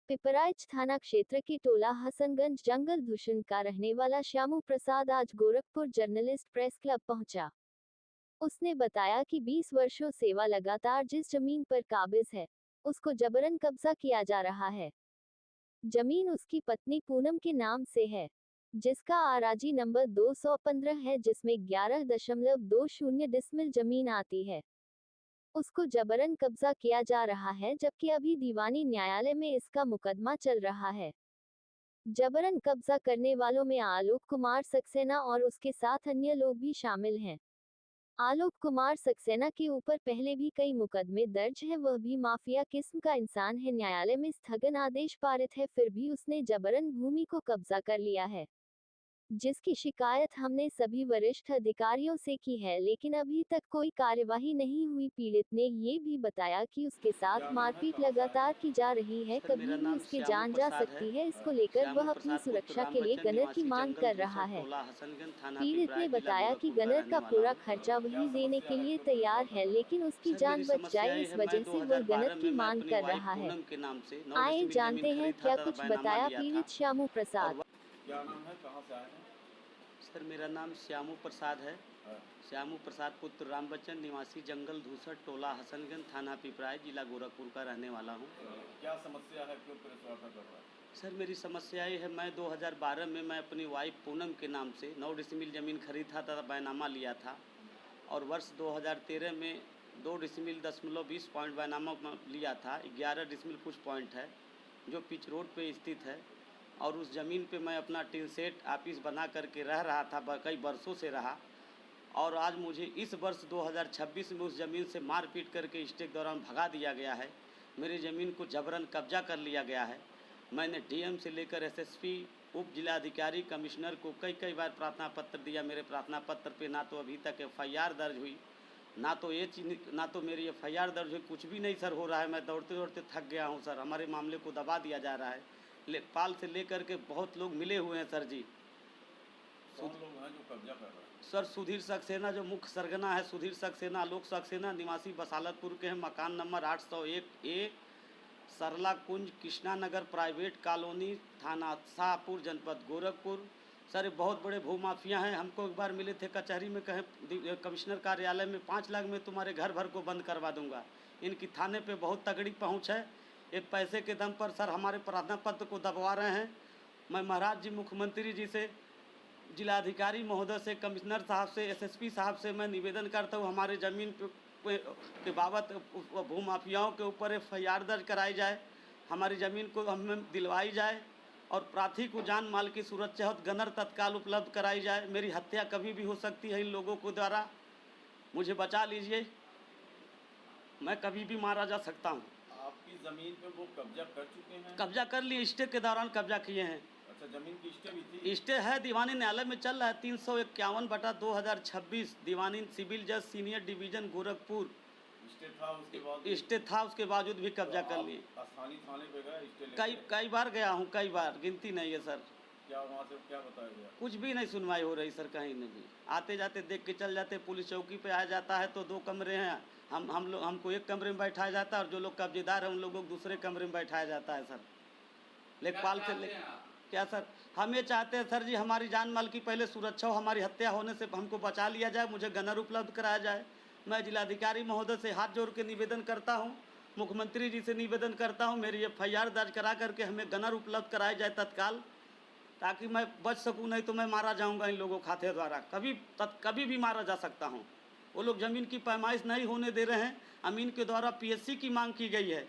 पिपराइच थाना क्षेत्र के टोला हसनगंज जंगल धुशन का रहने वाला श्यामू प्रसाद आज गोरखपुर जर्नलिस्ट प्रेस क्लब पहुंचा। उसने बताया कि 20 वर्षों सेवा लगातार जिस जमीन पर काबिज है, उसको जबरन कब्जा किया जा रहा है। जमीन उसकी पत्नी पूनम के नाम से है, जिसका आराजी नंबर 215 है, जिसमें 11.20 डिसमिल जमीन आती है। उसको जबरन कब्जा किया जा रहा है, जबकि अभी दीवानी न्यायालय में इसका मुकदमा चल रहा है। जबरन कब्जा करने वालों में आलोक कुमार सक्सेना और उसके साथ अन्य लोग भी शामिल हैं। आलोक कुमार सक्सेना के ऊपर पहले भी कई मुकदमे दर्ज हैं, वह भी माफिया किस्म का इंसान है। न्यायालय में स्थगन आदेश पारित है, फिर भी उसने जबरन भूमि को कब्जा कर लिया है, जिसकी शिकायत हमने सभी वरिष्ठ अधिकारियों से की है, लेकिन अभी तक कोई कार्यवाही नहीं हुई। पीड़ित ने ये भी बताया कि उसके साथ मारपीट लगातार की जा रही है, सर, कभी मेरा भी नाम उसके श्यामू जान जा प्रसाद है। सकती है। इसको लेकर श्यामू वह अपनी प्रसाद पुत्र सुरक्षा के राम लिए बच्चन गनर की निवासी मांग जंगल कर रहा धूसर है। टोला हसनगंज थाना पीड़ित ने पिपराइच जिला बताया कि गोरखपुर का गनर रहने का वाला पूरा हूँ। खर्चा वही देने के लिए तैयार है, लेकिन उसकी सर, जान मेरी बच समस्या जाए, ये इस है, वजह मैं से वह गनर 2012 की में मैं मांग अपनी कर वाइफ रहा है। पूनम के नाम से 9 आइए डिसमिल जमीन जानते हैं खरीदा क्या था, कुछ बैनामा बताया लिया था। पीड़ित श्यामू प्रसाद। क्या नाम है, कहाँ से आए हैं? सर, मेरा नाम श्यामू प्रसाद है। हाँ। श्यामू प्रसाद पुत्र राम बच्चन निवासी जंगल धूसर टोला हसनगंज थाना पिपराइच जिला गोरखपुर का रहने वाला हूँ। क्या समस्या है, क्यों प्रेस वार्ता कर रहा है? सर, मेरी समस्या ये है, मैं 2012 में मैं अपनी वाइफ पूनम के नाम से 9 डिसमिल ज़मीन खरीदा था, बैनामा लिया था, और वर्ष 2013 में 2 डिसमिल 10.20 पॉइंट बैनामा लिया था। 11 डिसमिल कुछ पॉइंट है जो पिच रोड पे स्थित है, और उस ज़मीन पे मैं अपना टिन सेट ऑफिस बना करके रह रहा था, कई वर्षों से रहा। और आज मुझे इस वर्ष 2026 में उस ज़मीन से मारपीट करके स्टे के दौरान भगा दिया गया है। मेरी ज़मीन को जबरन कब्जा कर लिया गया है। मैंने डीएम से लेकर एसएसपी, उप जिलाधिकारी, कमिश्नर को कई बार प्रार्थना पत्र दिया। मेरे प्रार्थना पत्र पे ना तो अभी तक एफआईआर दर्ज हुई, ना तो मेरी एफआईआर दर्ज हुई, कुछ भी नहीं सर हो रहा है। मैं दौड़ते दौड़ते थक गया हूँ सर। हमारे मामले को दबा दिया जा रहा है। लेखपाल से लेकर के बहुत लोग मिले हुए हैं सर जी। कौन लोग हैं जो कब्जा कर रहे हैं? सर, सुधीर सक्सेना जो मुख्य सरगना है, सुधीर सक्सेना, आलोक सक्सेना निवासी बसालतपुर के हैं, मकान नंबर 801A, सरला कुंज, कृष्णा नगर प्राइवेट कॉलोनी, थाना शाहपुर, जनपद गोरखपुर। सर, ये बहुत बड़े भूमाफिया हैं। हमको एक बार मिले थे कचहरी में, कहें कमिश्नर कार्यालय में 5 लाख में तुम्हारे घर भर को बंद करवा दूंगा। इनकी थाने पे बहुत तगड़ी पहुंच है। एक पैसे के दम पर सर हमारे प्रार्थना पत्र को दबवा रहे हैं। मैं महाराज जी, मुख्यमंत्री जी से, जिलाधिकारी महोदय से, कमिश्नर साहब से, एसएसपी साहब से मैं निवेदन करता हूँ, हमारे ज़मीन के बाबत भूमाफियाओं के ऊपर एफआईआर दर्ज कराई जाए, हमारी ज़मीन को हमें दिलवाई जाए, और प्रार्थी को जान माल की सुरक्षा हेतु गनर तत्काल उपलब्ध कराई जाए। मेरी हत्या कभी भी हो सकती है इन लोगों को द्वारा, मुझे बचा लीजिए, मैं कभी भी मारा जा सकता हूँ। आपकी जमीन पे वो कब्जा कर चुके हैं? कब्जा कर लिए, स्टे के दौरान कब्जा किए हैं। अच्छा, जमीन की स्टे भी थी? स्टे है, दीवानी न्यायालय में चल रहा है। 351/2026 दीवानी सिविल जज सीनियर डिवीजन गोरखपुर। स्टे था उसके बाद? स्टे था, उसके बावजूद भी कब्जा कर लिए। स्थानीय थाने पे गए स्टे लेके? कई बार गया हूँ, कई बार, गिनती नहीं है सर। क्या वहाँ से क्या बताया गया? कुछ भी नहीं सुनवाई हो रही सर, कहीं नहीं। आते जाते देख के चल जाते। पुलिस चौकी पे आ जाता है तो 2 कमरे हैं, हमको एक कमरे में बैठाया जाता है, और जो लोग कब्जेदार हैं उन लोगों को दूसरे कमरे में बैठाया जाता है सर। लेखपाल से क्या सर, हम ये चाहते हैं सर जी, हमारी जान माल की पहले सुरक्षा हो, हमारी हत्या होने से हमको बचा लिया जाए, मुझे गनर उपलब्ध कराया जाए। मैं जिलाधिकारी महोदय से हाथ जोड़ के निवेदन करता हूँ, मुख्यमंत्री जी से निवेदन करता हूँ, मेरी एफआईआर दर्ज करा करके हमें गनर उपलब्ध कराया जाए तत्काल, ताकि मैं बच सकूँ। नहीं तो मैं मारा जाऊँगा इन लोगों खाते द्वारा, कभी भी मारा जा सकता हूँ। वो लोग ज़मीन की पैमाइश नहीं होने दे रहे हैं। अमीन के द्वारा पीएससी की मांग की गई है,